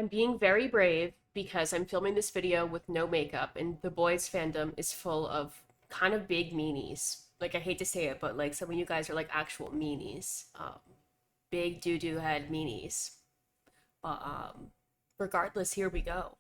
I'm being very brave because I'm filming this video with no makeup, and the boys fandom is full of kind of big meanies. Like, I hate to say it, but like some of you guys are like actual meanies. Big doo-doo head meanies. But regardless, here we go.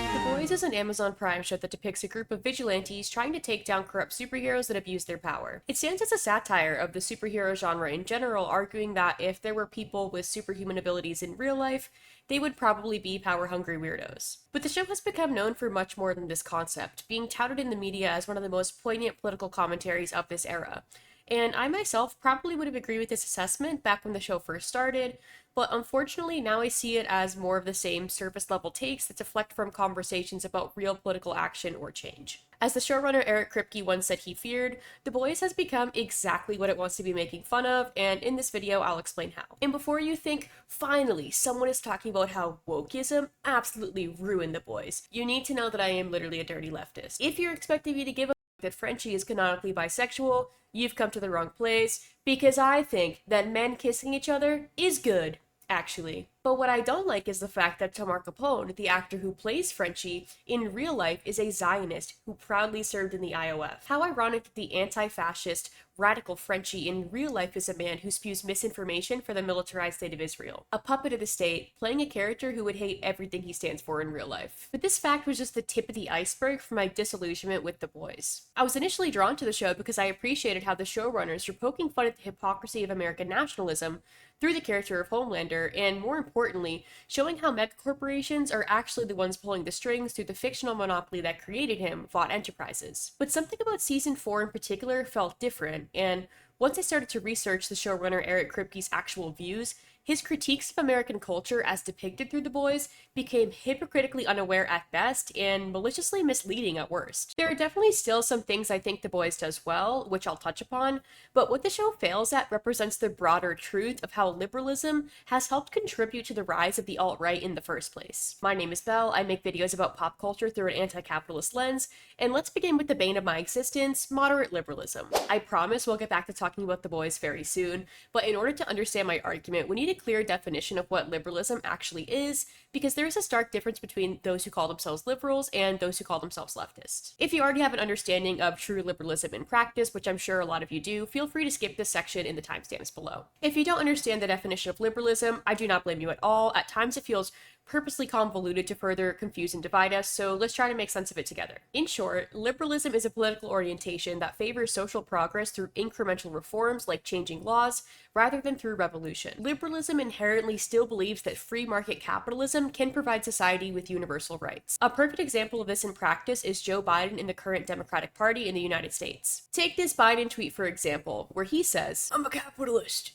The Boys is an Amazon Prime show that depicts a group of vigilantes trying to take down corrupt superheroes that abuse their power. It stands as a satire of the superhero genre in general, arguing that if there were people with superhuman abilities in real life, they would probably be power-hungry weirdos. But the show has become known for much more than this concept, being touted in the media as one of the most poignant political commentaries of this era. And I myself probably would have agreed with this assessment back when the show first started, but unfortunately now I see it as more of the same surface level takes that deflect from conversations about real political action or change. As the showrunner Eric Kripke once said he feared, The Boys has become exactly what it wants to be making fun of, and in this video I'll explain how. And before you think, finally, someone is talking about how wokeism absolutely ruined The Boys, you need to know that I am literally a dirty leftist. If you're expecting me to give a that Frenchie is canonically bisexual, you've come to the wrong place, because I think that men kissing each other is good, actually. But what I don't like is the fact that Tamar Capone, the actor who plays Frenchie, in real life is a Zionist who proudly served in the IOF. How ironic that the anti-fascist, radical Frenchie in real life is a man who spews misinformation for the militarized state of Israel. A puppet of the state, playing a character who would hate everything he stands for in real life. But this fact was just the tip of the iceberg for my disillusionment with The Boys. I was initially drawn to the show because I appreciated how the showrunners were poking fun at the hypocrisy of American nationalism through the character of Homelander, and more importantly, showing how megacorporations are actually the ones pulling the strings through the fictional monopoly that created him, Vought Enterprises. But something about season 4 in particular felt different, and once I started to research the showrunner Eric Kripke's actual views, his critiques of American culture as depicted through The Boys became hypocritically unaware at best and maliciously misleading at worst. There are definitely still some things I think The Boys does well, which I'll touch upon, but what the show fails at represents the broader truth of how liberalism has helped contribute to the rise of the alt-right in the first place. My name is Belle, I make videos about pop culture through an anti-capitalist lens, and let's begin with the bane of my existence, moderate liberalism. I promise we'll get back to talking about The Boys very soon, but in order to understand my argument, we need a clear definition of what liberalism actually is, because there is a stark difference between those who call themselves liberals and those who call themselves leftists. If you already have an understanding of true liberalism in practice, which I'm sure a lot of you do, feel free to skip this section in the timestamps below. If you don't understand the definition of liberalism, I do not blame you at all. At times it feels purposely convoluted to further confuse and divide us, so let's try to make sense of it together. In short, liberalism is a political orientation that favors social progress through incremental reforms like changing laws, rather than through revolution. Liberalism inherently still believes that free market capitalism can provide society with universal rights. A perfect example of this in practice is Joe Biden in the current Democratic Party in the United States. Take this Biden tweet for example, where he says, "I'm a capitalist.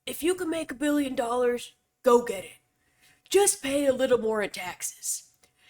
If you can make $1 billion, go get it. Just pay a little more in taxes.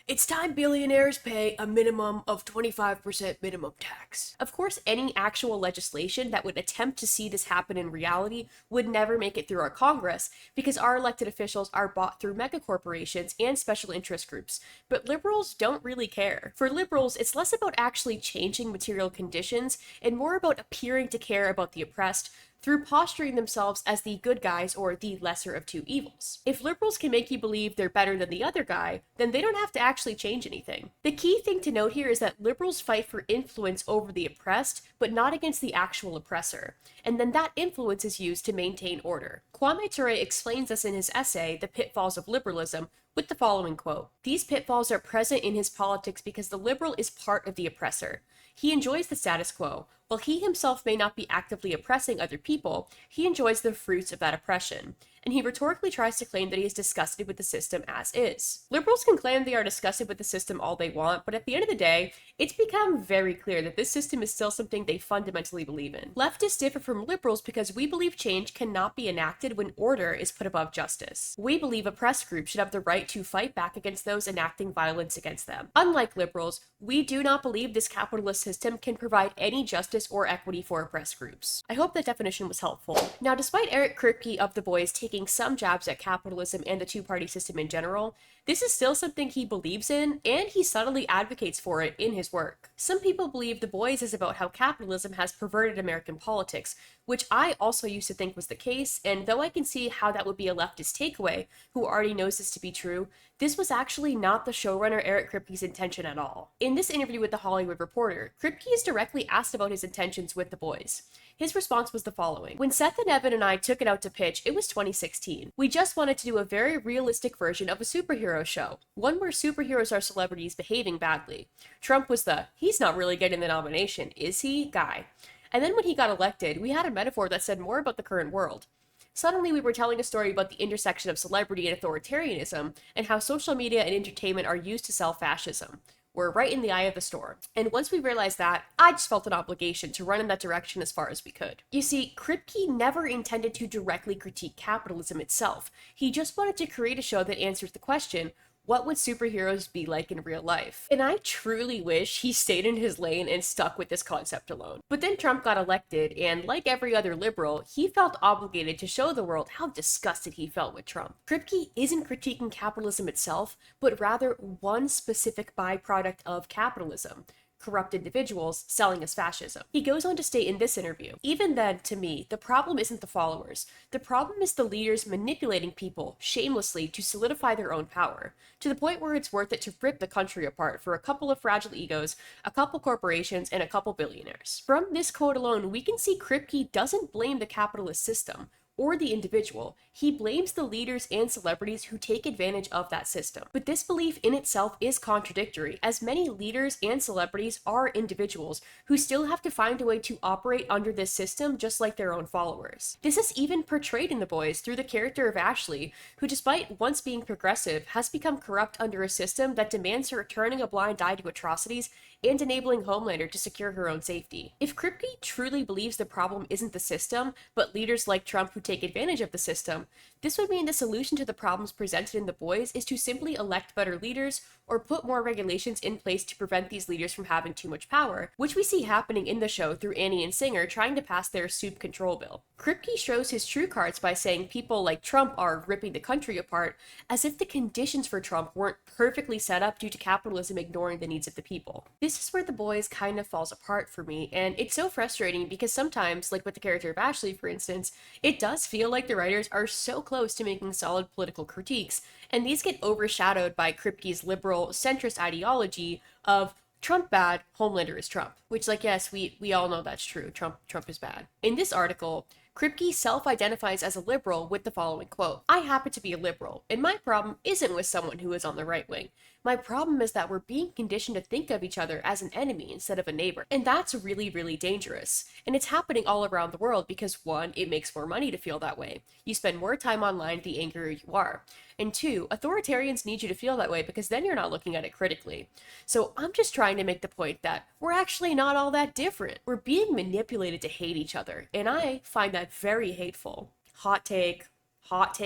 It's time billionaires pay a minimum of 25% minimum tax." Of course, any actual legislation that would attempt to see this happen in reality would never make it through our Congress, because our elected officials are bought through megacorporations and special interest groups. But liberals don't really care. For liberals, it's less about actually changing material conditions and more about appearing to care about the oppressed, through posturing themselves as the good guys or the lesser of two evils. If liberals can make you believe they're better than the other guy, then they don't have to actually change anything. The key thing to note here is that liberals fight for influence over the oppressed, but not against the actual oppressor, and then that influence is used to maintain order. Kwame Ture explains this in his essay, The Pitfalls of Liberalism, with the following quote: "These pitfalls are present in his politics because the liberal is part of the oppressor. He enjoys the status quo. While he himself may not be actively oppressing other people, he enjoys the fruits of that oppression. And he rhetorically tries to claim that he is disgusted with the system as is." Liberals can claim they are disgusted with the system all they want, but at the end of the day, it's become very clear that this system is still something they fundamentally believe in. Leftists differ from liberals because we believe change cannot be enacted when order is put above justice. We believe oppressed groups should have the right to fight back against those enacting violence against them. Unlike liberals, we do not believe this capitalist system can provide any justice or equity for oppressed groups. I hope that definition was helpful. Now, despite Eric Kripke of The Boys taking taking some jabs at capitalism and the two-party system in general, this is still something he believes in, and he subtly advocates for it in his work. Some people believe The Boys is about how capitalism has perverted American politics, which I also used to think was the case, and though I can see how that would be a leftist takeaway, who already knows this to be true, this was actually not the showrunner Eric Kripke's intention at all. In this interview with The Hollywood Reporter, Kripke is directly asked about his intentions with The Boys. His response was the following: "When Seth and Evan and I took it out to pitch, it was 2016. We just wanted to do a very realistic version of a superhero show, one where superheroes are celebrities behaving badly. Trump was the, he's not really getting the nomination, is he, guy. And then when he got elected, we had a metaphor that said more about the current world. Suddenly, we were telling a story about the intersection of celebrity and authoritarianism, and how social media and entertainment are used to sell fascism. We're right in the eye of the storm. And once we realized that, I just felt an obligation to run in that direction as far as we could." You see, Kripke never intended to directly critique capitalism itself. He just wanted to create a show that answers the question, what would superheroes be like in real life? And I truly wish he stayed in his lane and stuck with this concept alone. But then Trump got elected, and like every other liberal, he felt obligated to show the world how disgusted he felt with Trump. Kripke isn't critiquing capitalism itself, but rather one specific byproduct of capitalism: corrupt individuals selling as fascism. He goes on to state in this interview, "Even then, to me, the problem isn't the followers. The problem is the leaders manipulating people shamelessly to solidify their own power, to the point where it's worth it to rip the country apart for a couple of fragile egos, a couple corporations, and a couple billionaires." From this quote alone, we can see Kripke doesn't blame the capitalist system or the individual. He blames the leaders and celebrities who take advantage of that system. But this belief in itself is contradictory, as many leaders and celebrities are individuals who still have to find a way to operate under this system just like their own followers. This is even portrayed in The Boys through the character of Ashley, who despite once being progressive, has become corrupt under a system that demands her turning a blind eye to atrocities and enabling Homelander to secure her own safety. If Kripke truly believes the problem isn't the system, but leaders like Trump who take advantage of the system, this would mean the solution to the problems presented in The Boys is to simply elect better leaders or put more regulations in place to prevent these leaders from having too much power, which we see happening in the show through Annie and Singer trying to pass their soup control bill. Kripke shows his true cards by saying people like Trump are ripping the country apart, as if the conditions for Trump weren't perfectly set up due to capitalism ignoring the needs of the people. This is where The Boys kind of falls apart for me, and it's so frustrating because sometimes, like with the character of Ashley for instance, it does feel like the writers are so close to making solid political critiques, and these get overshadowed by Kripke's liberal centrist ideology of Trump bad, Homelander is Trump. Which, like, yes, we all know that's true. Trump is bad. In this article, Kripke self-identifies as a liberal with the following quote: "I happen to be a liberal, and my problem isn't with someone who is on the right wing. My problem is that we're being conditioned to think of each other as an enemy instead of a neighbor. And that's really, really dangerous. And it's happening all around the world because 1, it makes more money to feel that way. You spend more time online the angrier you are. And 2, authoritarians need you to feel that way because then you're not looking at it critically. So I'm just trying to make the point that we're actually not all that different. We're being manipulated to hate each other, and I find that very hateful." Hot take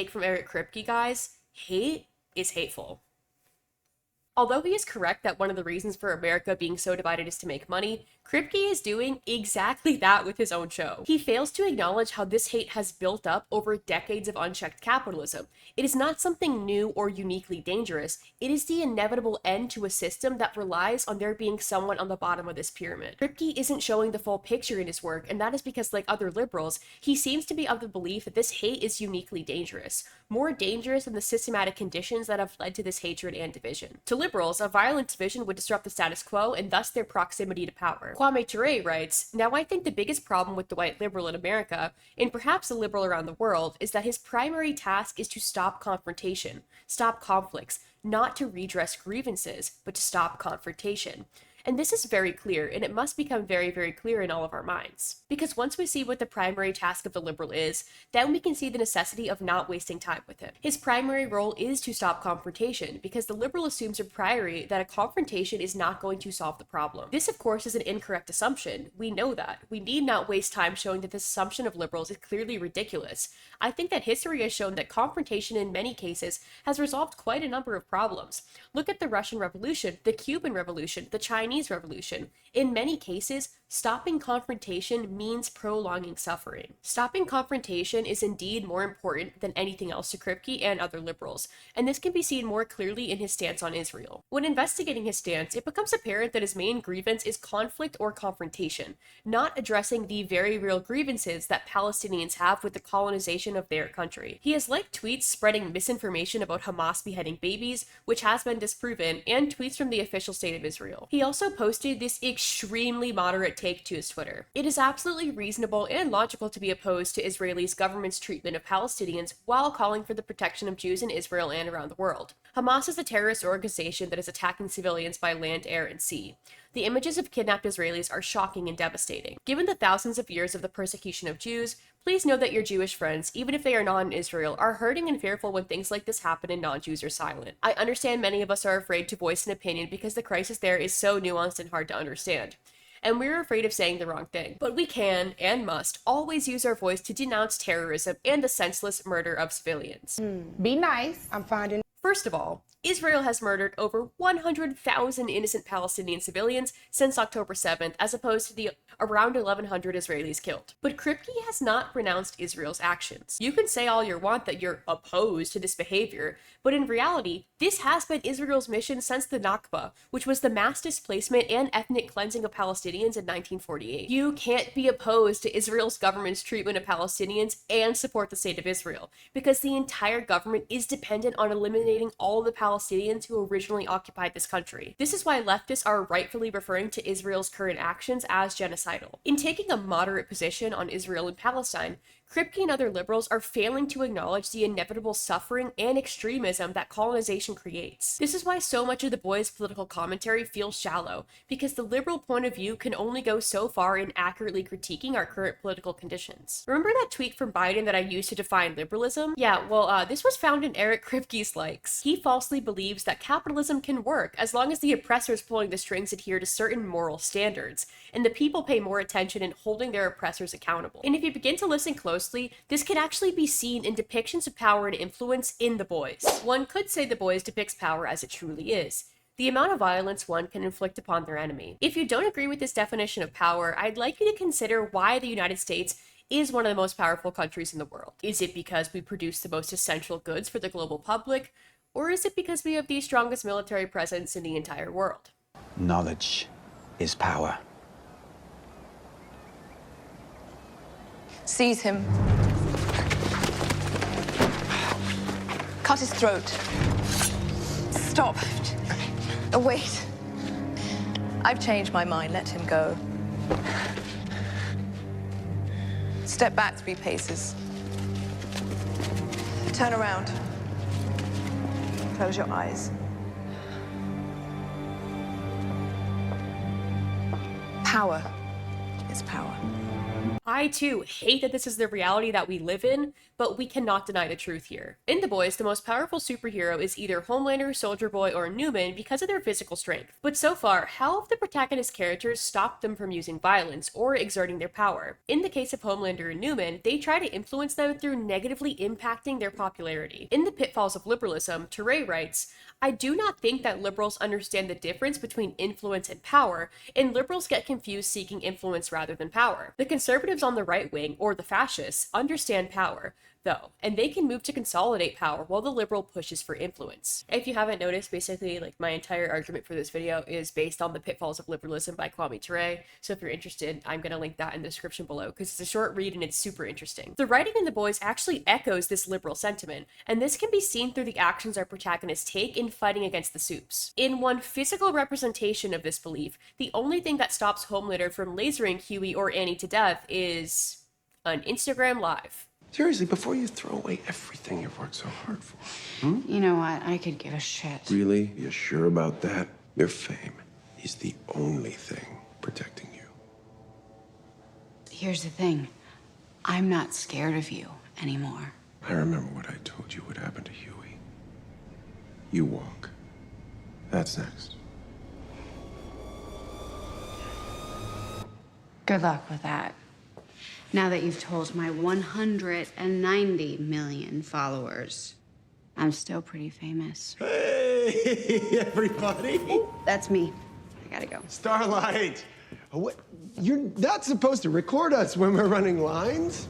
from Eric Kripke, guys. Hate is hateful. Although he is correct that one of the reasons for America being so divided is to make money, Kripke is doing exactly that with his own show. He fails to acknowledge how this hate has built up over decades of unchecked capitalism. It is not something new or uniquely dangerous. It is the inevitable end to a system that relies on there being someone on the bottom of this pyramid. Kripke isn't showing the full picture in his work, and that is because, like other liberals, he seems to be of the belief that this hate is uniquely dangerous, more dangerous than the systematic conditions that have led to this hatred and division. To liberals, a violent division would disrupt the status quo and thus their proximity to power. Kwame Ture writes, "Now I think the biggest problem with the white liberal in America, and perhaps the liberal around the world, is that his primary task is to stop confrontation, stop conflicts, not to redress grievances, but to stop confrontation." And this is very clear, and it must become very, very clear in all of our minds. Because once we see what the primary task of the liberal is, then we can see the necessity of not wasting time with him. His primary role is to stop confrontation, because the liberal assumes a priori that a confrontation is not going to solve the problem. This, of course, is an incorrect assumption. We know that. We need not waste time showing that this assumption of liberals is clearly ridiculous. I think that history has shown that confrontation in many cases has resolved quite a number of problems. Look at the Russian Revolution, the Cuban Revolution, the Chinese Revolution. In many cases, stopping confrontation means prolonging suffering. Stopping confrontation is indeed more important than anything else to Kripke and other liberals, and this can be seen more clearly in his stance on Israel. When investigating his stance, it becomes apparent that his main grievance is conflict or confrontation, not addressing the very real grievances that Palestinians have with the colonization of their country. He has liked tweets spreading misinformation about Hamas beheading babies, which has been disproven, and tweets from the official state of Israel. He also posted this extremely moderate take to his Twitter. It is absolutely reasonable and logical to be opposed to Israel's government's treatment of Palestinians while calling for the protection of Jews in Israel and around the world. Hamas is a terrorist organization that is attacking civilians by land, air, and sea. The images of kidnapped Israelis are shocking and devastating. Given the thousands of years of the persecution of Jews, please know that your Jewish friends, even if they are not in Israel, are hurting and fearful when things like this happen and non-Jews are silent. I understand many of us are afraid to voice an opinion because the crisis there is so nuanced and hard to understand. And we're afraid of saying the wrong thing. But we can, and must, always use our voice to denounce terrorism and the senseless murder of civilians. Be nice. I'm finding. First of all, Israel has murdered over 100,000 innocent Palestinian civilians since October 7th, as opposed to the around 1,100 Israelis killed. But Kripke has not renounced Israel's actions. You can say all you want that you're opposed to this behavior, but in reality, this has been Israel's mission since the Nakba, which was the mass displacement and ethnic cleansing of Palestinians in 1948. You can't be opposed to Israel's government's treatment of Palestinians and support the state of Israel, because the entire government is dependent on eliminating all the Palestinians who originally occupied this country. This is why leftists are rightfully referring to Israel's current actions as genocidal. In taking a moderate position on Israel and Palestine, Kripke and other liberals are failing to acknowledge the inevitable suffering and extremism that colonization creates. This is why so much of the boys' political commentary feels shallow, because the liberal point of view can only go so far in accurately critiquing our current political conditions. Remember that tweet from Biden that I used to define liberalism? Yeah, well, this was found in Eric Kripke's likes. He falsely believes that capitalism can work as long as the oppressors pulling the strings adhere to certain moral standards, and the people pay more attention in holding their oppressors accountable. And if you begin to listen closely, this can actually be seen in depictions of power and influence in The Boys. One could say The Boys depicts power as it truly is, the amount of violence one can inflict upon their enemy. If you don't agree with this definition of power, I'd like you to consider why the United States is one of the most powerful countries in the world. Is it because we produce the most essential goods for the global public, or is it because we have the strongest military presence in the entire world? Knowledge is power. Seize him. Cut his throat. Stop. Oh, wait. I've changed my mind. Let him go. Step back 3 paces. Turn around. Close your eyes. Power is power. I too hate that this is the reality that we live in, but we cannot deny the truth here. In The Boys, the most powerful superhero is either Homelander, Soldier Boy, or Newman because of their physical strength. But so far, how have the protagonist characters stopped them from using violence or exerting their power? In the case of Homelander and Newman, they try to influence them through negatively impacting their popularity. In The Pitfalls of Liberalism, Ture writes, "I do not think that liberals understand the difference between influence and power, and liberals get confused seeking influence rather than power. The conservatives on the right wing, or the fascists, understand power, though, and they can move to consolidate power while the liberal pushes for influence." If you haven't noticed, basically, like, my entire argument for this video is based on The Pitfalls of Liberalism by Kwame Ture, so if you're interested, I'm gonna link that in the description below, because it's a short read and it's super interesting. The writing in The Boys actually echoes this liberal sentiment, and this can be seen through the actions our protagonists take in fighting against the Supes. In one physical representation of this belief, the only thing that stops Homelander from lasering Huey or Annie to death is an Instagram Live. Seriously, before you throw away everything you've worked so hard for. You know what? I could give a shit. Really? You sure about that? Your fame is the only thing protecting you. Here's the thing. I'm not scared of you anymore. I remember what I told you would happen to Huey. You walk. That's next. Good luck with that. Now that you've told my 190 million followers, I'm still pretty famous. Hey, everybody. That's me. I gotta go. Starlight, What? You're not supposed to record us when we're running lines.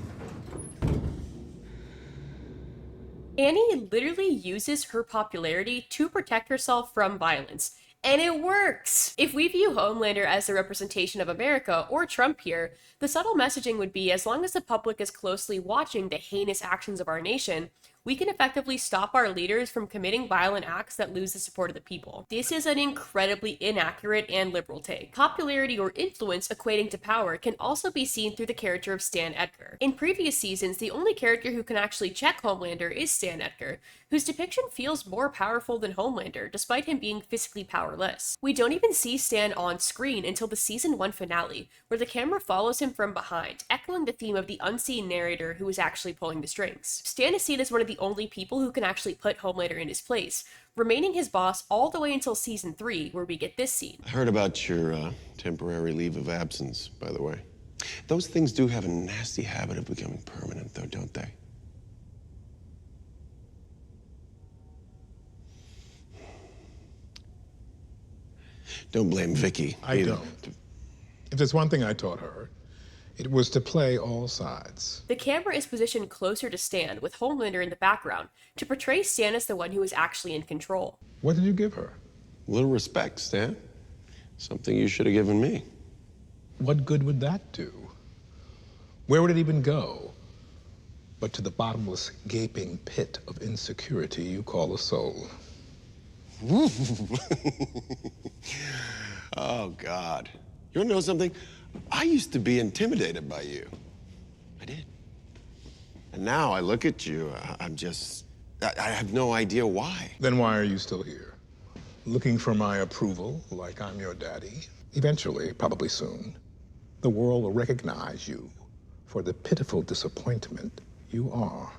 Annie literally uses her popularity to protect herself from violence. And it works! If we view Homelander as the representation of America, or Trump here, the subtle messaging would be as long as the public is closely watching the heinous actions of our nation, we can effectively stop our leaders from committing violent acts that lose the support of the people. This is an incredibly inaccurate and liberal take. Popularity or influence equating to power can also be seen through the character of Stan Edgar. In previous seasons, the only character who can actually check Homelander is Stan Edgar, whose depiction feels more powerful than Homelander, despite him being physically powerless. We don't even see Stan on screen until the season 1 finale, where the camera follows him from behind, echoing the theme of the unseen narrator who is actually pulling the strings. Stan is seen as one of the only people who can actually put Homelander in his place, remaining his boss all the way until season 3, where we get this scene. I heard about your temporary leave of absence, by the way. Those things do have a nasty habit of becoming permanent, though, don't they? Don't blame Vicky. I don't. If there's one thing I taught her, it was to play all sides. The camera is positioned closer to Stan, with Homelander in the background, to portray Stan as the one who is actually in control. What did you give her? A little respect, Stan. Something you should have given me. What good would that do? Where would it even go? But to the bottomless, gaping pit of insecurity you call a soul. Oh, God. You want to know something? I used to be intimidated by you. I did. And now I look at you, I have no idea why. Then why are you still here? Looking for my approval, like I'm your daddy? Eventually, probably soon, the world will recognize you for the pitiful disappointment you are.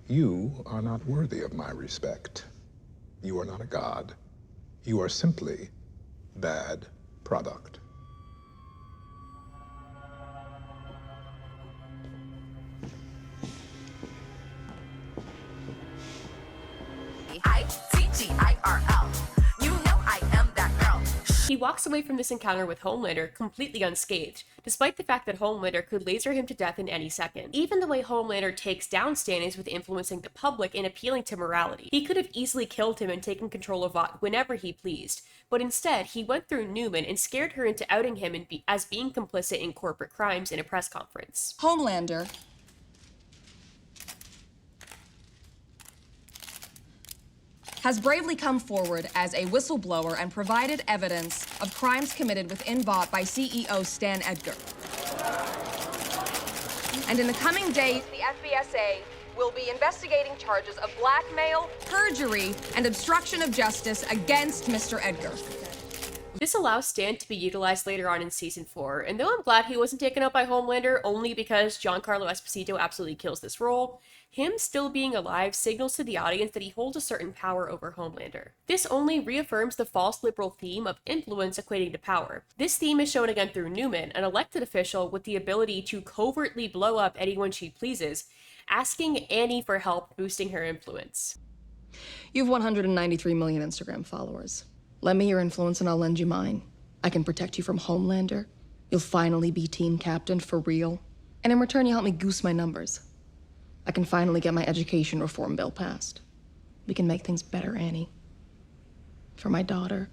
You are not worthy of my respect. You are not a god. You are simply bad product. I-T-G-I-R-L. You know I am that girl. He walks away from this encounter with Homelander completely unscathed, despite the fact that Homelander could laser him to death in any second. Even the way Homelander takes down Stan is with influencing the public and appealing to morality. He could have easily killed him and taken control of Vought whenever he pleased, but instead he went through Newman and scared her into outing him as being complicit in corporate crimes in a press conference. Homelander has bravely come forward as a whistleblower and provided evidence of crimes committed within Vought by CEO Stan Edgar. And in the coming days, the FBSA will be investigating charges of blackmail, perjury, and obstruction of justice against Mr. Edgar. This allows Stan to be utilized later on in season 4, and though I'm glad he wasn't taken up by Homelander only because Giancarlo Esposito absolutely kills this role, him still being alive signals to the audience that he holds a certain power over Homelander. This only reaffirms the false liberal theme of influence equating to power. This theme is shown again through Newman, an elected official with the ability to covertly blow up anyone she pleases, asking Annie for help boosting her influence. You have 193 million Instagram followers. Lend me your influence and I'll lend you mine. I can protect you from Homelander. You'll finally be team captain for real. And in return, you help me goose my numbers. I can finally get my education reform bill passed. We can make things better, Annie. For my daughter.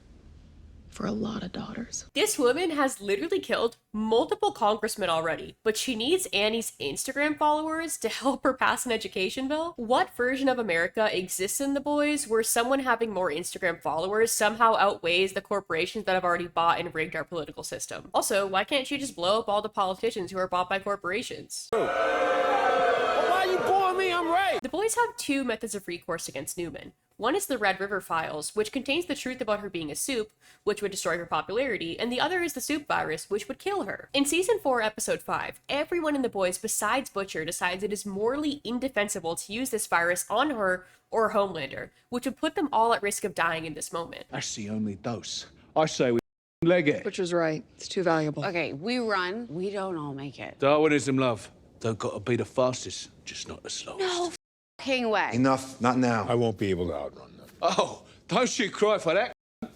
For a lot of daughters. This woman has literally killed multiple congressmen already, but she needs Annie's Instagram followers to help her pass an education bill? What version of America exists in The Boys where someone having more Instagram followers somehow outweighs the corporations that have already bought and rigged our political system? Also, why can't she just blow up all the politicians who are bought by corporations? The Boys have two methods of recourse against Newman. One is the Red River Files, which contains the truth about her being a soup, which would destroy her popularity, and the other is the soup virus, which would kill her. In season 4, episode 5, everyone in The Boys besides Butcher decides it is morally indefensible to use this virus on her or Homelander, which would put them all at risk of dying in this moment. That's the only dose. I say we leg it. Butcher's right. It's too valuable. Okay, we run. We don't all make it. Darwinism, love. Don't gotta be the fastest, just not the slowest. No f***ing way. Enough, not now. I won't be able to outrun them. Oh, don't you cry for that.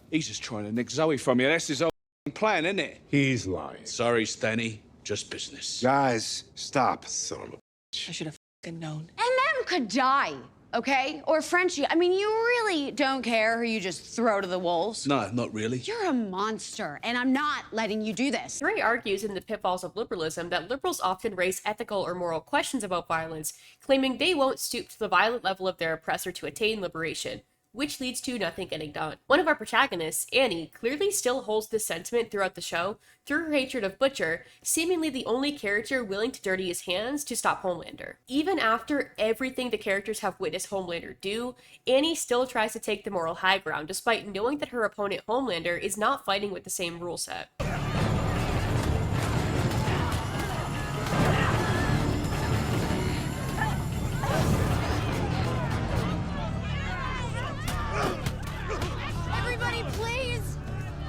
He's just trying to nick Zoe from you. That's his old plan, isn't it? He's lying. Sorry, Stanny. Just business. Guys, stop. Son of a... I should have fucking known. And them could die, okay? Or Frenchie. I mean, you really don't care who you just throw to the wolves. No, not really. You're a monster, and I'm not letting you do this. Ture argues in The Pitfalls of Liberalism that liberals often raise ethical or moral questions about violence, claiming they won't stoop to the violent level of their oppressor to attain liberation, which leads to nothing getting done. One of our protagonists, Annie, clearly still holds this sentiment throughout the show through her hatred of Butcher, seemingly the only character willing to dirty his hands to stop Homelander. Even after everything the characters have witnessed Homelander do, Annie still tries to take the moral high ground despite knowing that her opponent Homelander is not fighting with the same rule set.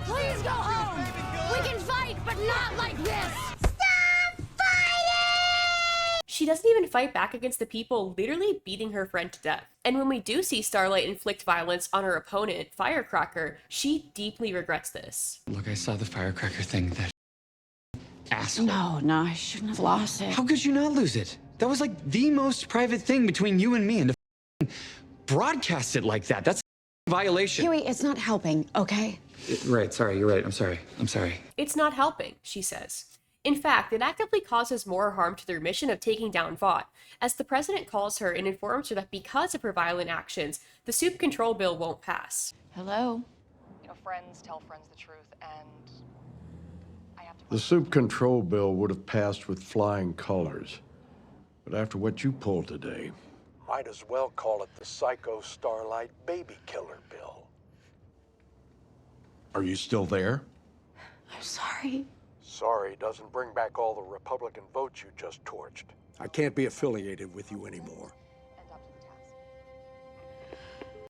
Please go home. We can fight, but not like this. Stop fighting! She doesn't even fight back against the people literally beating her friend to death. And when we do see Starlight inflict violence on her opponent, Firecracker, she deeply regrets this. Look, I saw the firecracker thing. That asshole. No, I shouldn't have lost it. How could you not lose it? That was like the most private thing between you and me, and to broadcast it like that, that's a violation. Huey, it's not helping, okay? Right, sorry, you're right. I'm sorry. It's not helping, she says. In fact, it actively causes more harm to their mission of taking down Vought, as the president calls her and informs her that because of her violent actions, the soup control bill won't pass. Hello? You know, friends tell friends the truth, and I have to... The soup control bill would have passed with flying colors. But after what you pulled today, Might as well call it the Psycho Starlight Baby Killer Bill. are you still there? I'm sorry. Sorry doesn't bring back all the Republican votes you just torched. I can't be affiliated with you anymore.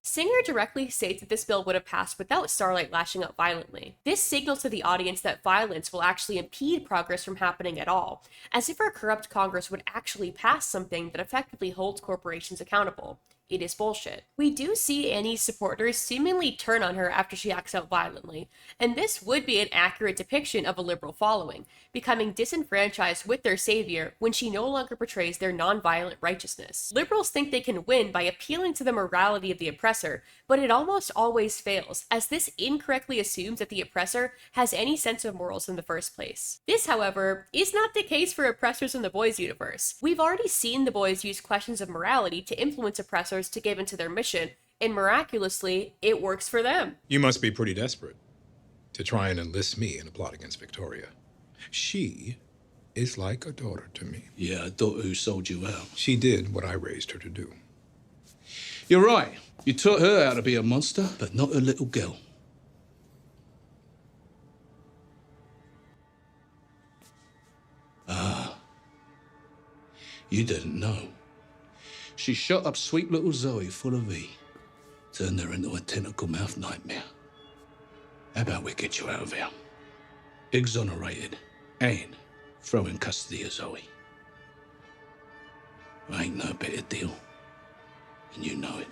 Singer directly states that this bill would have passed without Starlight lashing out violently. This signals to the audience that violence will actually impede progress from happening at all, as if our corrupt Congress would actually pass something that effectively holds corporations accountable. It is bullshit. We do see Annie's supporters seemingly turn on her after she acts out violently, and this would be an accurate depiction of a liberal following, becoming disenfranchised with their savior when she no longer portrays their nonviolent righteousness. Liberals think they can win by appealing to the morality of the oppressor, but it almost always fails, as this incorrectly assumes that the oppressor has any sense of morals in the first place. This, however, is not the case for oppressors in the Boys universe. We've already seen the Boys use questions of morality to influence oppressors to give into their mission, and miraculously, it works for them. You must be pretty desperate to try and enlist me in a plot against Victoria. She is like a daughter to me. Yeah, a daughter who sold you out. She did what I raised her to do. You're right. You taught her how to be a monster, but not a little girl. Ah. You didn't know. She shot up sweet little Zoe full of E, turned her into a tentacle-mouthed nightmare. How about we get you out of here? Exonerated, and throw in custody of Zoe. Ain't no better deal, and you know it.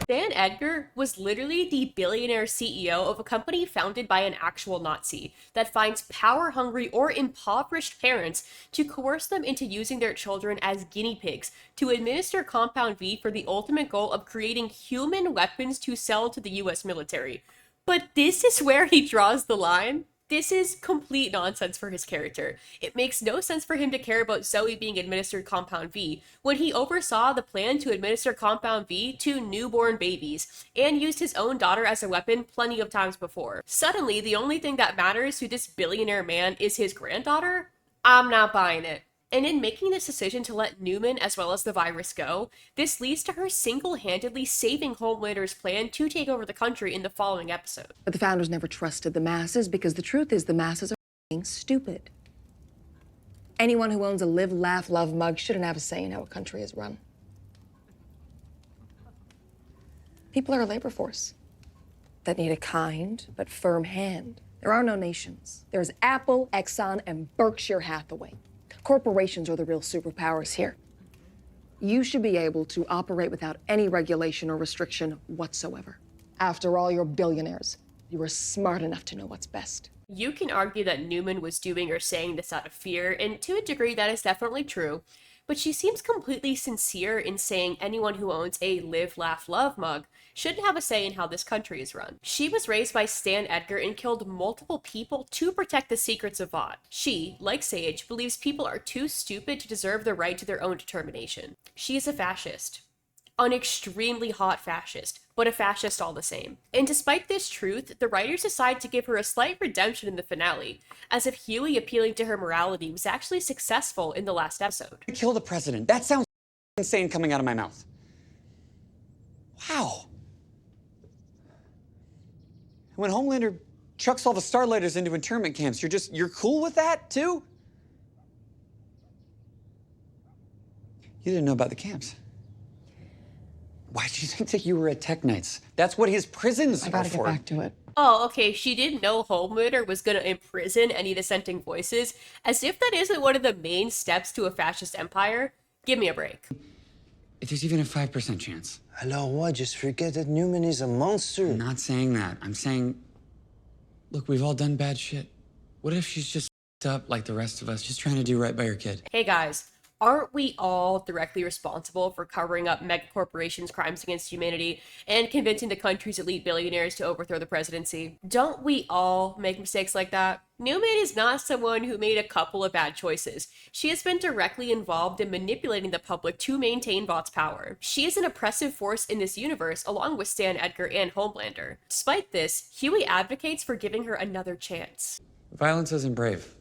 Stan Edgar was literally the billionaire CEO of a company founded by an actual Nazi that finds power-hungry or impoverished parents to coerce them into using their children as guinea pigs to administer Compound V for the ultimate goal of creating human weapons to sell to the US military. But this is where he draws the line. This is complete nonsense for his character. It makes no sense for him to care about Zoe being administered Compound V when he oversaw the plan to administer Compound V to newborn babies and used his own daughter as a weapon plenty of times before. Suddenly, the only thing that matters to this billionaire man is his granddaughter? I'm not buying it. And in making this decision to let Newman as well as the virus go, this leads to her single-handedly saving Homelander's plan to take over the country in the following episode. But the founders never trusted the masses because the truth is the masses are f***ing stupid. Anyone who owns a live, laugh, love mug shouldn't have a say in how a country is run. People are a labor force that need a kind but firm hand. There are no nations. There's Apple, Exxon, and Berkshire Hathaway. Corporations are the real superpowers here. You should be able to operate without any regulation or restriction whatsoever. After all, you're billionaires. You were smart enough to know what's best. You can argue that Newman was doing or saying this out of fear, and to a degree that is definitely true, but she seems completely sincere in saying anyone who owns a Live, Laugh, Love mug shouldn't have a say in how this country is run. She was raised by Stan Edgar and killed multiple people to protect the secrets of Vought. She, like Sage, believes people are too stupid to deserve the right to their own determination. She is a fascist. An extremely hot fascist, but a fascist all the same. And despite this truth, the writers decide to give her a slight redemption in the finale, as if Huey appealing to her morality was actually successful in the last episode. Kill the president. That sounds insane coming out of my mouth. Wow. When Homelander chucks all the Starlighters into internment camps, you're cool with that, too? You didn't know about the camps. Why did you think that you were at Tech Nights? That's what his prisons are for. I gotta get back to it. Oh, okay, she didn't know Homelander was gonna imprison any dissenting voices, as if that isn't one of the main steps to a fascist empire. Give me a break. If there's even a 5% chance. Alors what? Just forget that Newman is a monster. I'm not saying that. I'm saying, look, we've all done bad shit. What if she's just up like the rest of us, just trying to do right by her kid? Hey guys, aren't we all directly responsible for covering up mega corporations' crimes against humanity and convincing the country's elite billionaires to overthrow the presidency? Don't we all make mistakes like that? Newman is not someone who made a couple of bad choices. She has been directly involved in manipulating the public to maintain Vought's power. She is an oppressive force in this universe, along with Stan Edgar and Homelander. Despite this, Huey advocates for giving her another chance. Violence isn't brave.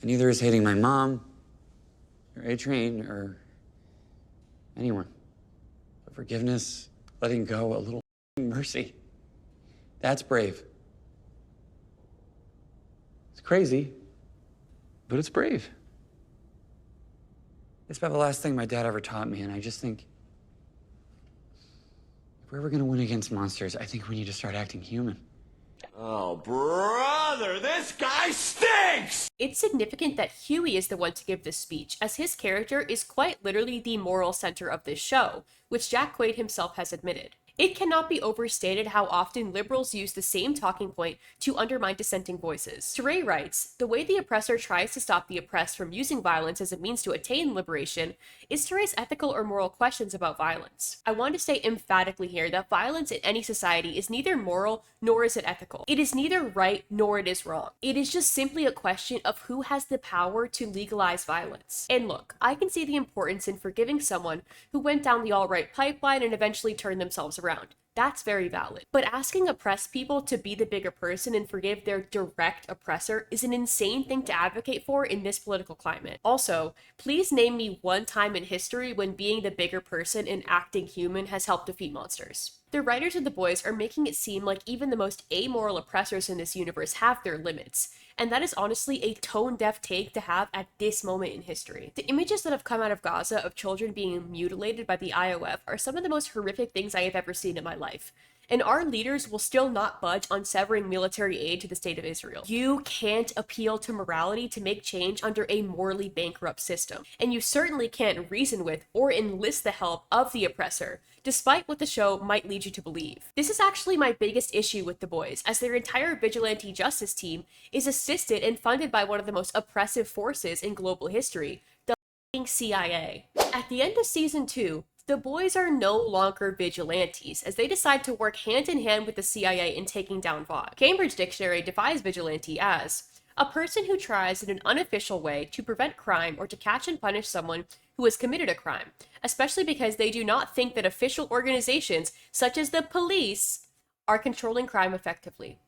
And neither is hating my mom, or A-Train, or anyone. But forgiveness, letting go, a little mercy. That's brave. It's crazy, but it's brave. It's about the last thing my dad ever taught me, and I just think, if we're ever gonna win against monsters, I think we need to start acting human. Oh, brother, this guy stinks! It's significant that Huey is the one to give this speech, as his character is quite literally the moral center of this show, which Jack Quaid himself has admitted. It cannot be overstated how often liberals use the same talking point to undermine dissenting voices. Ture writes, the way the oppressor tries to stop the oppressed from using violence as a means to attain liberation is to raise ethical or moral questions about violence. I want to say emphatically here that violence in any society is neither moral nor is it ethical. It is neither right nor it is wrong. It is just simply a question of who has the power to legalize violence. And look, I can see the importance in forgiving someone who went down the alt-right pipeline and eventually turned themselves around. That's very valid. But asking oppressed people to be the bigger person and forgive their direct oppressor is an insane thing to advocate for in this political climate. Also, please name me one time in history when being the bigger person and acting human has helped defeat monsters. The writers of The Boys are making it seem like even the most amoral oppressors in this universe have their limits, and that is honestly a tone-deaf take to have at this moment in history. The images that have come out of Gaza of children being mutilated by the IOF are some of the most horrific things I have ever seen in my life. And our leaders will still not budge on severing military aid to the state of Israel. You can't appeal to morality to make change under a morally bankrupt system. And you certainly can't reason with or enlist the help of the oppressor, despite what the show might lead you to believe. This is actually my biggest issue with The Boys, as their entire vigilante justice team is assisted and funded by one of the most oppressive forces in global history, the CIA. At the end of season 2, the boys are no longer vigilantes, as they decide to work hand in hand with the CIA in taking down Vought. Cambridge Dictionary defines vigilante as a person who tries in an unofficial way to prevent crime or to catch and punish someone who has committed a crime, especially because they do not think that official organizations, such as the police, are controlling crime effectively.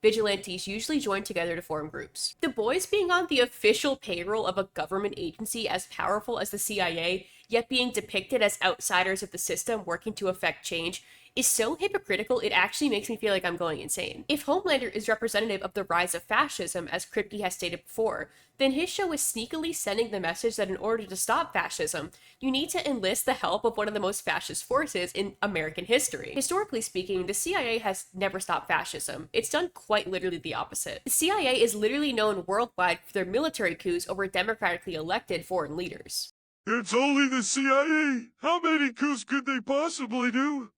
Vigilantes usually join together to form groups. The boys being on the official payroll of a government agency as powerful as the CIA, yet being depicted as outsiders of the system working to affect change, is so hypocritical it actually makes me feel like I'm going insane. If Homelander is representative of the rise of fascism, as Kripke has stated before, then his show is sneakily sending the message that in order to stop fascism, you need to enlist the help of one of the most fascist forces in American history. Historically speaking, the CIA has never stopped fascism. It's done quite literally the opposite. The CIA is literally known worldwide for their military coups over democratically elected foreign leaders. It's only the CIA. How many coups could they possibly do?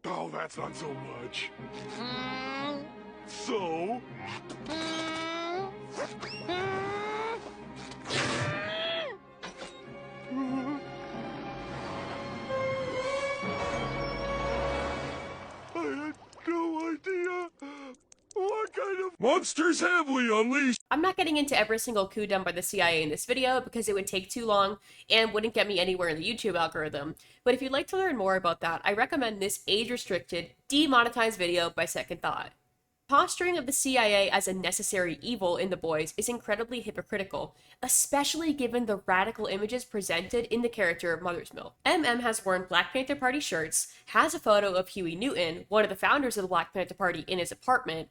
Oh, that's not so much. So? I had no idea. What kind of monsters have we unleashed? I'm not getting into every single coup done by the CIA in this video because it would take too long and wouldn't get me anywhere in the YouTube algorithm. But if you'd like to learn more about that, I recommend this age-restricted, demonetized video by Second Thought. Posturing of the CIA as a necessary evil in The Boys is incredibly hypocritical, especially given the radical images presented in the character of Mother's Milk. MM has worn Black Panther Party shirts, has a photo of Huey Newton, one of the founders of the Black Panther Party, in his apartment,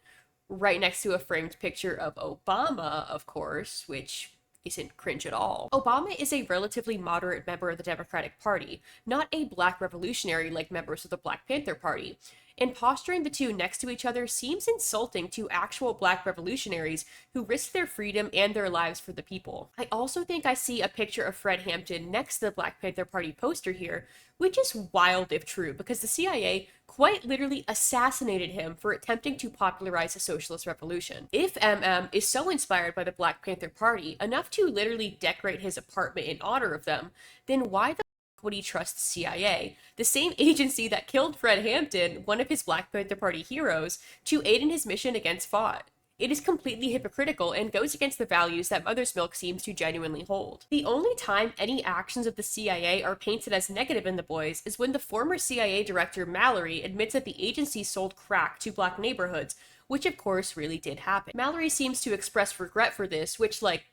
right next to a framed picture of Obama, of course, which isn't cringe at all. Obama is a relatively moderate member of the Democratic Party, not a black revolutionary like members of the Black Panther Party. And posturing the two next to each other seems insulting to actual black revolutionaries who risked their freedom and their lives for the people. I also think I see a picture of Fred Hampton next to the Black Panther Party poster here, which is wild if true, because the CIA quite literally assassinated him for attempting to popularize a socialist revolution. If MM is so inspired by the Black Panther Party enough to literally decorate his apartment in honor of them, then why the would he trust the CIA, the same agency that killed Fred Hampton, one of his Black Panther Party heroes, to aid in his mission against Vought? It is completely hypocritical and goes against the values that Mother's Milk seems to genuinely hold. The only time any actions of the CIA are painted as negative in The Boys is when the former CIA director Mallory admits that the agency sold crack to black neighborhoods, which of course really did happen. Mallory seems to express regret for this, which, like,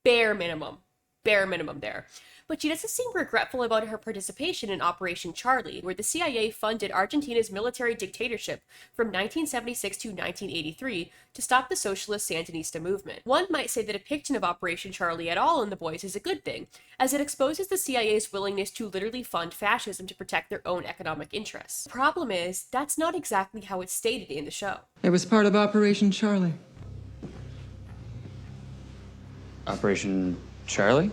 bare minimum there. But she doesn't seem regretful about her participation in Operation Charlie, where the CIA funded Argentina's military dictatorship from 1976 to 1983 to stop the socialist Sandinista movement. One might say the depiction of Operation Charlie at all in The Boys is a good thing, as it exposes the CIA's willingness to literally fund fascism to protect their own economic interests. The problem is, that's not exactly how it's stated in the show. It was part of Operation Charlie. Operation Charlie?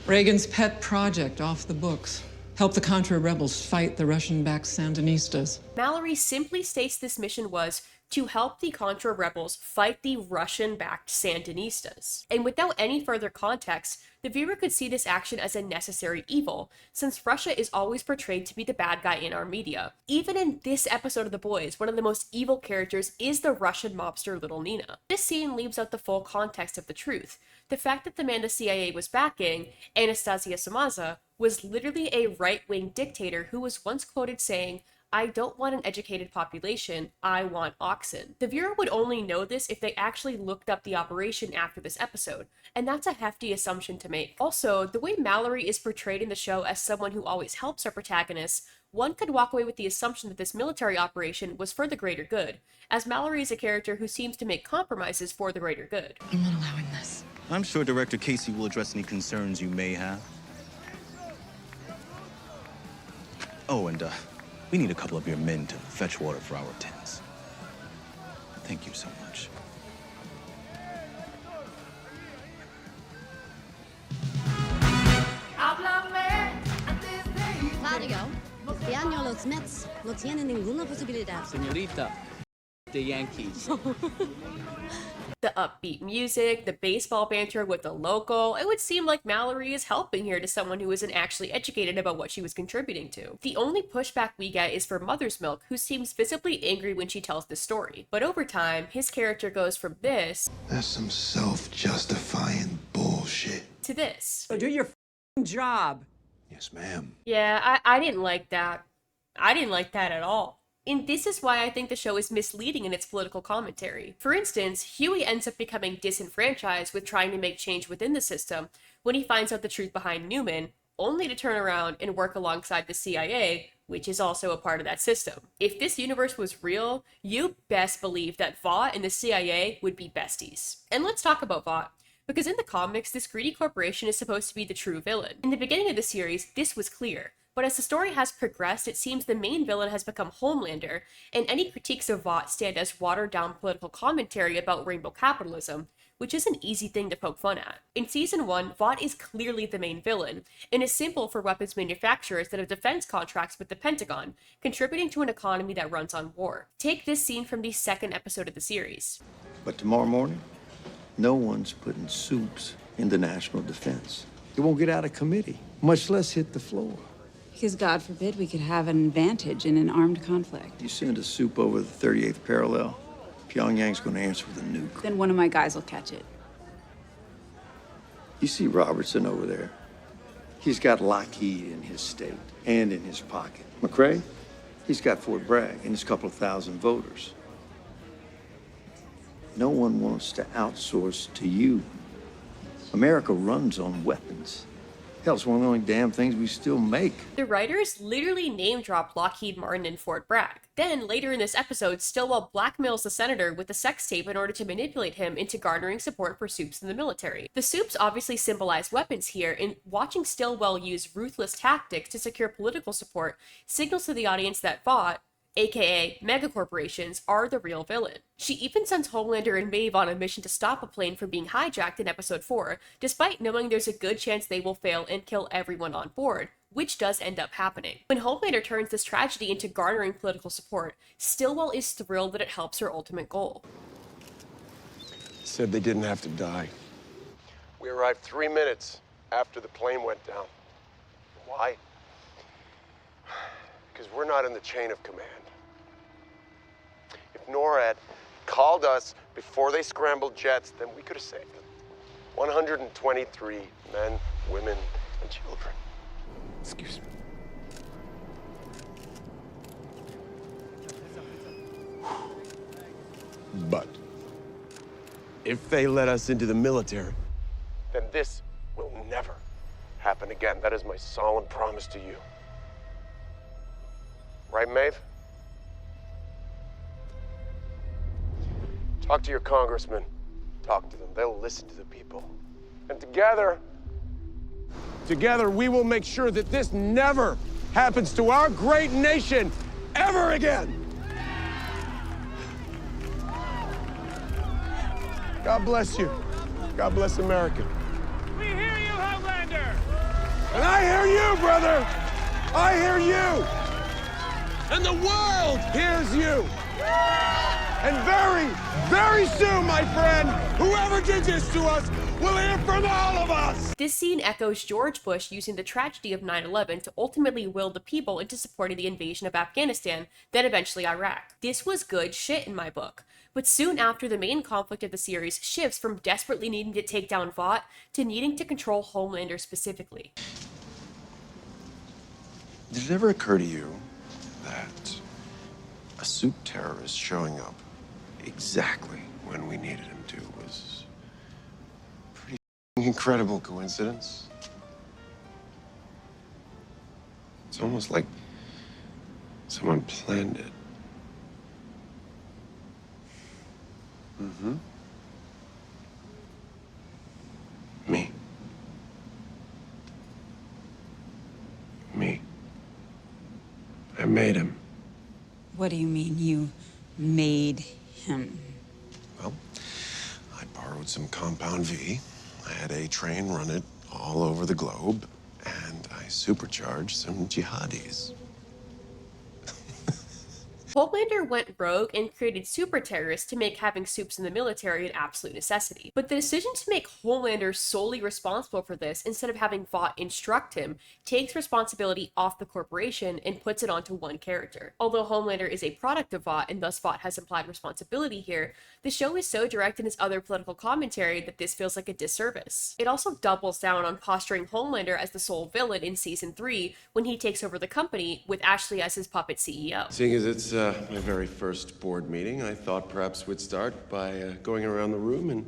Reagan's pet project off the books. Help the Contra rebels fight the Russian-backed Sandinistas. Mallory simply states this mission was to help the Contra rebels fight the Russian-backed Sandinistas. And without any further context, the viewer could see this action as a necessary evil, since Russia is always portrayed to be the bad guy in our media. Even in this episode of The Boys, one of the most evil characters is the Russian mobster Little Nina. This scene leaves out the full context of the truth. The fact that the man the CIA was backing, Anastasia Somoza, was literally a right-wing dictator who was once quoted saying, "I don't want an educated population, I want oxen." The viewer would only know this if they actually looked up the operation after this episode, and that's a hefty assumption to make. Also, the way Mallory is portrayed in the show as someone who always helps our protagonists, one could walk away with the assumption that this military operation was for the greater good, as Mallory is a character who seems to make compromises for the greater good. I'm not allowing this. I'm sure Director Casey will address any concerns you may have. Oh, and we need a couple of your men to fetch water for our tents. Thank you so much. Claudio, este año los Mets no tienen ninguna posibilidad. Señorita, the Yankees. The upbeat music, the baseball banter with the local, it would seem like Mallory is helping here to someone who isn't actually educated about what she was contributing to. The only pushback we get is for Mother's Milk, who seems visibly angry when she tells the story. But over time, his character goes from this... That's some self-justifying bullshit. ...to this. So do your job. Yes, ma'am. Yeah, I didn't like that. I didn't like that at all. And this is why I think the show is misleading in its political commentary. For instance, Huey ends up becoming disenfranchised with trying to make change within the system when he finds out the truth behind Newman, only to turn around and work alongside the CIA, which is also a part of that system. If this universe was real, you best believe that Vought and the CIA would be besties. And let's talk about Vought, because in the comics, this greedy corporation is supposed to be the true villain. In the beginning of the series, this was clear. But as the story has progressed, it seems the main villain has become Homelander, and any critiques of Vought stand as watered-down political commentary about rainbow capitalism, which is an easy thing to poke fun at. In Season 1, Vought is clearly the main villain, and is simple for weapons manufacturers that have defense contracts with the Pentagon, contributing to an economy that runs on war. Take this scene from the second episode of the series. But tomorrow morning, no one's putting soups in the national defense. It won't get out of committee, much less hit the floor. Because God forbid we could have an advantage in an armed conflict. You send a soup over the 38th parallel, Pyongyang's gonna answer with a nuke. Then one of my guys will catch it. You see Robertson over there? He's got Lockheed in his state and in his pocket. McRae, he's got Fort Bragg and his couple of thousand voters. No one wants to outsource to you. America runs on weapons. Hell, it's one of the only damn things we still make. The writers literally name-drop Lockheed Martin and Fort Bragg. Then, later in this episode, Stillwell blackmails the senator with a sex tape in order to manipulate him into garnering support for soups in the military. The soups obviously symbolize weapons here, and watching Stillwell use ruthless tactics to secure political support signals to the audience that Vought, aka megacorporations, are the real villain. She even sends Homelander and Maeve on a mission to stop a plane from being hijacked in episode 4, despite knowing there's a good chance they will fail and kill everyone on board, which does end up happening. When Homelander turns this tragedy into garnering political support, Stillwell is thrilled that it helps her ultimate goal. Said they didn't have to die. We arrived 3 minutes after the plane went down. Why? Because we're not in the chain of command. If NORAD called us before they scrambled jets, then we could have saved them. 123 men, women, and children. Excuse me. But if they let us into the military, Then this will never happen again. That is my solemn promise to you. Right, Maeve? Talk to your congressman. Talk to them. They'll listen to the people. And together we will make sure that this never happens to our great nation ever again. God bless you. God bless America. We hear you, Homelander! And I hear you, brother. I hear you. And the world hears you. And very, very soon, my friend, whoever did this to us will hear from all of us. This scene echoes George Bush using the tragedy of 9/11 to ultimately will the people into supporting the invasion of Afghanistan, then eventually Iraq. This was good shit in my book. But soon after, the main conflict of the series shifts from desperately needing to take down Vought to needing to control Homelander specifically. Did it ever occur to you that a soup terrorist showing up exactly when we needed him to was a pretty incredible coincidence? It's almost like someone planned it. Mm-hmm. Me. I made him. What do you mean you made him? Well, I borrowed some Compound V. I had A Train run it all over the globe, and I supercharged some jihadis. Homelander went rogue and created super terrorists to make having soups in the military an absolute necessity. But the decision to make Homelander solely responsible for this instead of having Vought instruct him takes responsibility off the corporation and puts it onto one character. Although Homelander is a product of Vought and thus Vought has implied responsibility here, the show is so direct in its other political commentary that this feels like a disservice. It also doubles down on posturing Homelander as the sole villain in Season 3 when he takes over the company with Ashley as his puppet CEO. Seeing as it's my very first board meeting, I thought perhaps we'd start by going around the room and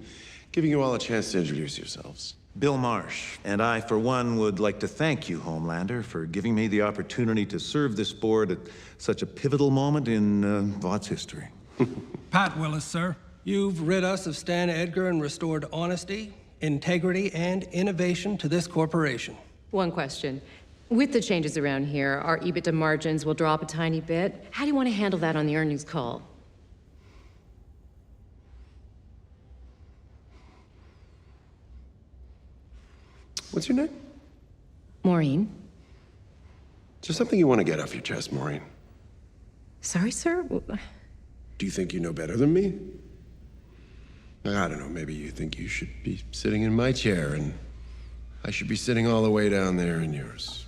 giving you all a chance to introduce yourselves. Bill Marsh, and I, for one, would like to thank you, Homelander, for giving me the opportunity to serve this board at such a pivotal moment in Vaught's history. Pat Willis, sir. You've rid us of Stan Edgar and restored honesty, integrity, and innovation to this corporation. One question. With the changes around here, our EBITDA margins will drop a tiny bit. How do you want to handle that on the earnings call? What's your name? Maureen. Is there something you want to get off your chest, Maureen? Sorry, sir? Do you think you know better than me? I don't know, maybe you think you should be sitting in my chair and I should be sitting all the way down there in yours.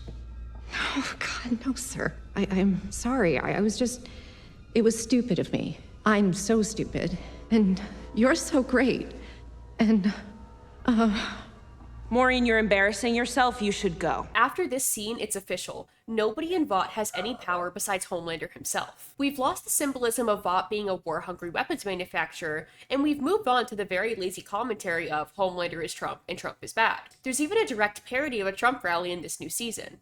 Oh, God, no, sir. I'm sorry. I was just... It was stupid of me. I'm so stupid. And you're so great. And, Maureen, you're embarrassing yourself. You should go. After this scene, it's official. Nobody in Vought has any power besides Homelander himself. We've lost the symbolism of Vought being a war-hungry weapons manufacturer, and we've moved on to the very lazy commentary of Homelander is Trump and Trump is bad. There's even a direct parody of a Trump rally in this new season.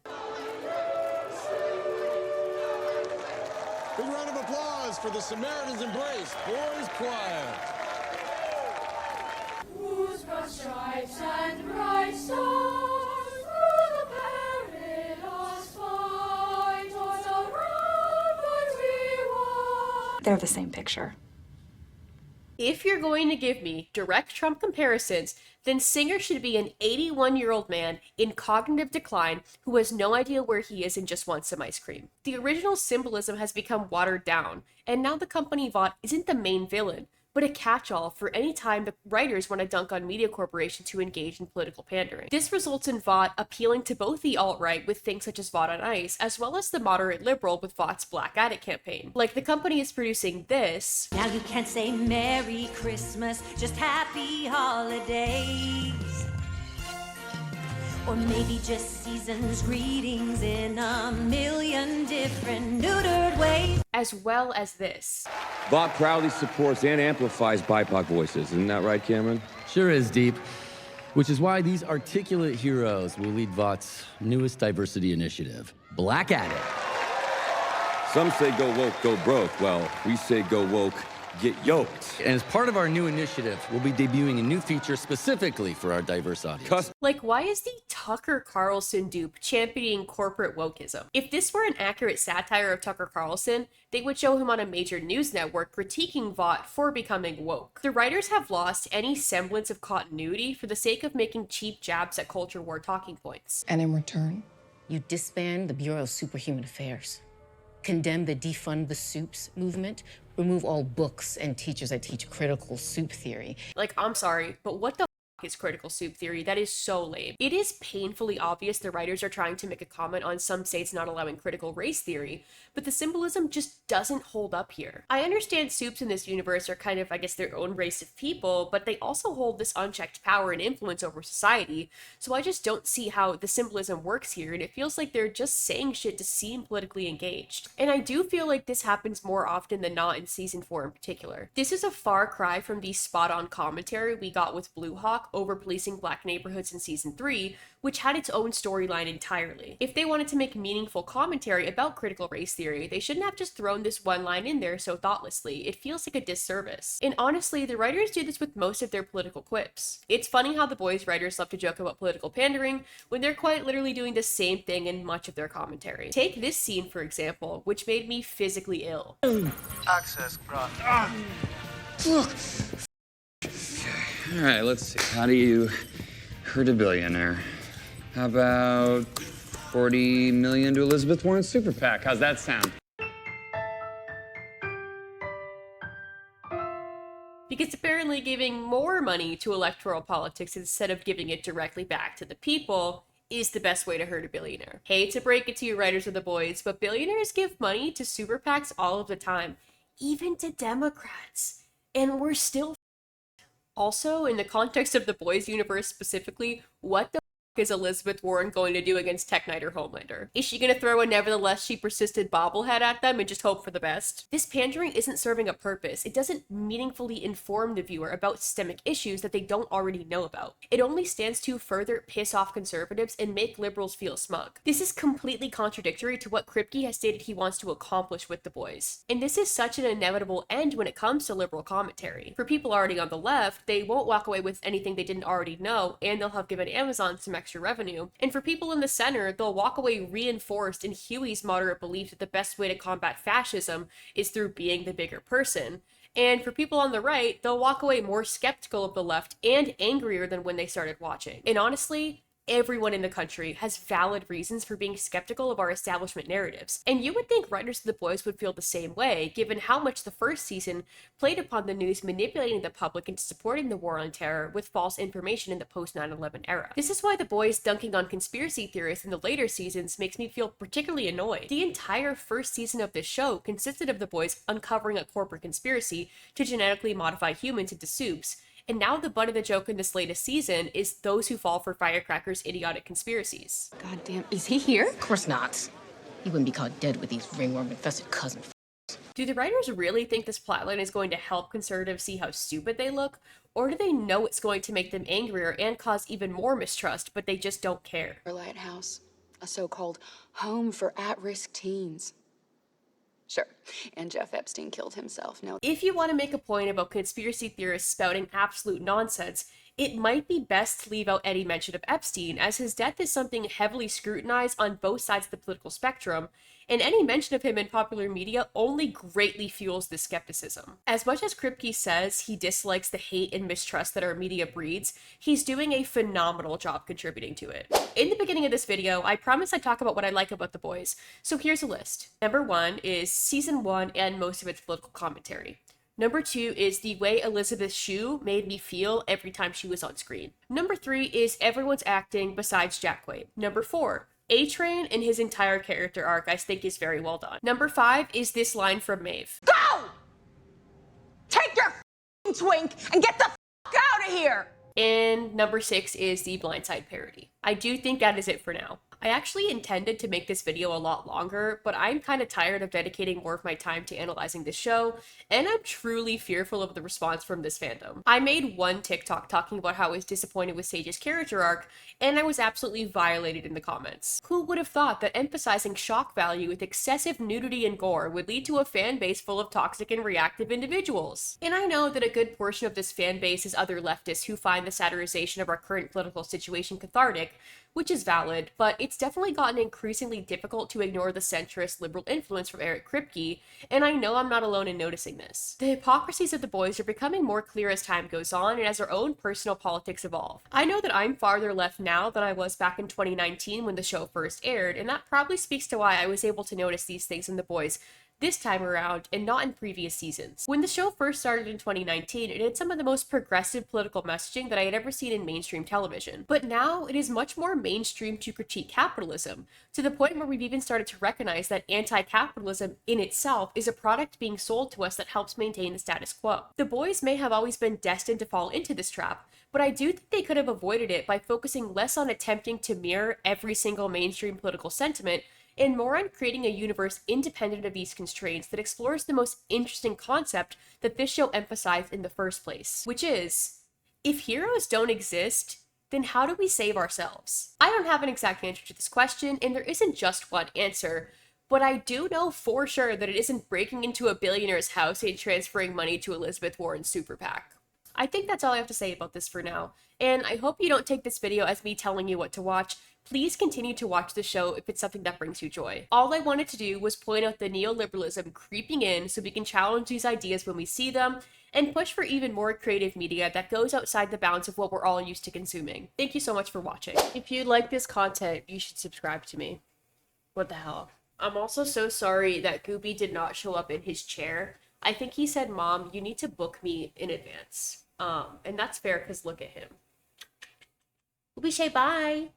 Big round of applause for the Samaritan's Embrace Boys Choir. Whose broad stripes and bright stars through the perilous fight on the ramparts we won. They're the same picture. If you're going to give me direct Trump comparisons, then Singer should be an 81-year-old man in cognitive decline who has no idea where he is and just wants some ice cream. The original symbolism has become watered down, and now the company Vought isn't the main villain, but a catch-all for any time the writers want to dunk on media corporations who engage in political pandering. This results in Vought appealing to both the alt-right with things such as Vought on Ice, as well as the moderate liberal with Vaught's Black Addict campaign. Like, the company is producing this. Now you can't say Merry Christmas, just Happy Holidays. Or maybe just season's greetings in a million different neutered ways. As well as this. Vought proudly supports and amplifies BIPOC voices. Isn't that right, Cameron? Sure is, Deep. Which is why these articulate heroes will lead Vaught's newest diversity initiative, Black Addict. Some say go woke, go broke. Well, we say go woke, get yoked. And as part of our new initiative, we'll be debuting a new feature specifically for our diverse audience. Like, why is the Tucker Carlson dupe championing corporate wokeism? If this were an accurate satire of Tucker Carlson, they would show him on a major news network critiquing Vought for becoming woke. The writers have lost any semblance of continuity for the sake of making cheap jabs at culture war talking points. And in return, you disband the Bureau of Superhuman Affairs, condemn the defund the soups movement, remove all books and teachers that teach critical soup theory. Like, I'm sorry, but what the f is critical soup theory? That is so lame. It is painfully obvious the writers are trying to make a comment on some states not allowing critical race theory, but the symbolism just doesn't hold up here. I understand soups in this universe are kind of, I guess, their own race of people, but they also hold this unchecked power and influence over society, so I just don't see how the symbolism works here, and it feels like they're just saying shit to seem politically engaged. And I do feel like this happens more often than not in season 4 in particular. This is a far cry from the spot-on commentary we got with Blue Hawk over policing black neighborhoods in season 3, which had its own storyline entirely. If they wanted to make meaningful commentary about critical race theory, they shouldn't have just thrown this one line in there so thoughtlessly. It feels like a disservice. And honestly, the writers do this with most of their political quips. It's funny how the Boys writers love to joke about political pandering when they're quite literally doing the same thing in much of their commentary. Take this scene, for example, which made me physically ill. Access granted. All right, let's see. How do you hurt a billionaire? How about 40 million to Elizabeth Warren's super PAC? How's that sound? Because apparently giving more money to electoral politics instead of giving it directly back to the people is the best way to hurt a billionaire. Hate to break it to you writers of the Boys, but billionaires give money to super PACs all of the time, even to Democrats, and we're still Also, in the context of the Boys universe specifically, what the is Elizabeth Warren going to do against Tech Knight or Homelander? Is she going to throw a nevertheless she persisted bobblehead at them and just hope for the best? This pandering isn't serving a purpose. It doesn't meaningfully inform the viewer about systemic issues that they don't already know about. It only stands to further piss off conservatives and make liberals feel smug. This is completely contradictory to what Kripke has stated he wants to accomplish with the Boys. And this is such an inevitable end when it comes to liberal commentary. For people already on the left, they won't walk away with anything they didn't already know, and they'll have given Amazon some extra revenue. And for people in the center, they'll walk away reinforced in Huey's moderate belief that the best way to combat fascism is through being the bigger person. And for people on the right, they'll walk away more skeptical of the left and angrier than when they started watching. And honestly, everyone in the country has valid reasons for being skeptical of our establishment narratives. And you would think writers of The Boys would feel the same way, given how much the first season played upon the news manipulating the public into supporting the war on terror with false information in the post 9/11 era. This is why The Boys dunking on conspiracy theorists in the later seasons makes me feel particularly annoyed. The entire first season of this show consisted of The Boys uncovering a corporate conspiracy to genetically modify humans into soups, and now the butt of the joke in this latest season is those who fall for Firecracker's idiotic conspiracies. God damn, is he here? Of course not. He wouldn't be caught dead with these ringworm-infested cousin. Do the writers really think this plotline is going to help conservatives see how stupid they look? Or do they know it's going to make them angrier and cause even more mistrust, but they just don't care? Lighthouse, a so-called home for at-risk teens. Sure, and Jeff Epstein killed himself. No. If you want to make a point about conspiracy theorists spouting absolute nonsense, it might be best to leave out any mention of Epstein, as his death is something heavily scrutinized on both sides of the political spectrum, and any mention of him in popular media only greatly fuels this skepticism. As much as Kripke says he dislikes the hate and mistrust that our media breeds, he's doing a phenomenal job contributing to it. In the beginning of this video, I promised I'd talk about what I like about The Boys, so here's a list. Number 1 is Season 1 and most of its political commentary. Number 2 is the way Elizabeth Shue made me feel every time she was on screen. Number 3 is everyone's acting besides Jack Quaid. Number 4, A-Train and his entire character arc I think is very well done. Number 5 is this line from Maeve. Go! Take your twink and get the out of here! And number 6 is the Blindside parody. I do think that is it for now. I actually intended to make this video a lot longer, but I'm kind of tired of dedicating more of my time to analyzing this show, and I'm truly fearful of the response from this fandom. I made one TikTok talking about how I was disappointed with Sage's character arc, and I was absolutely violated in the comments. Who would have thought that emphasizing shock value with excessive nudity and gore would lead to a fan base full of toxic and reactive individuals? And I know that a good portion of this fan base is other leftists who find the satirization of our current political situation cathartic, which is valid, but it's definitely gotten increasingly difficult to ignore the centrist liberal influence from Eric Kripke, and I know I'm not alone in noticing this. The hypocrisies of The Boys are becoming more clear as time goes on and as our own personal politics evolve. I know that I'm farther left now than I was back in 2019 when the show first aired, and that probably speaks to why I was able to notice these things in The Boys this time around and not in previous seasons. When the show first started in 2019, it had some of the most progressive political messaging that I had ever seen in mainstream television. But now it is much more mainstream to critique capitalism, to the point where we've even started to recognize that anti-capitalism in itself is a product being sold to us that helps maintain the status quo. The Boys may have always been destined to fall into this trap, but I do think they could have avoided it by focusing less on attempting to mirror every single mainstream political sentiment and more on creating a universe independent of these constraints that explores the most interesting concept that this show emphasized in the first place, which is, if heroes don't exist, then how do we save ourselves? I don't have an exact answer to this question, and there isn't just one answer, but I do know for sure that it isn't breaking into a billionaire's house and transferring money to Elizabeth Warren's super PAC. I think that's all I have to say about this for now, and I hope you don't take this video as me telling you what to watch. Please continue to watch the show if it's something that brings you joy. All I wanted to do was point out the neoliberalism creeping in so we can challenge these ideas when we see them, and push for even more creative media that goes outside the bounds of what we're all used to consuming. Thank you so much for watching. If you like this content, you should subscribe to me. What the hell? I'm also so sorry that Gooby did not show up in his chair. I think he said, "Mom, you need to book me in advance." And that's fair, because look at him. Gooby, say bye.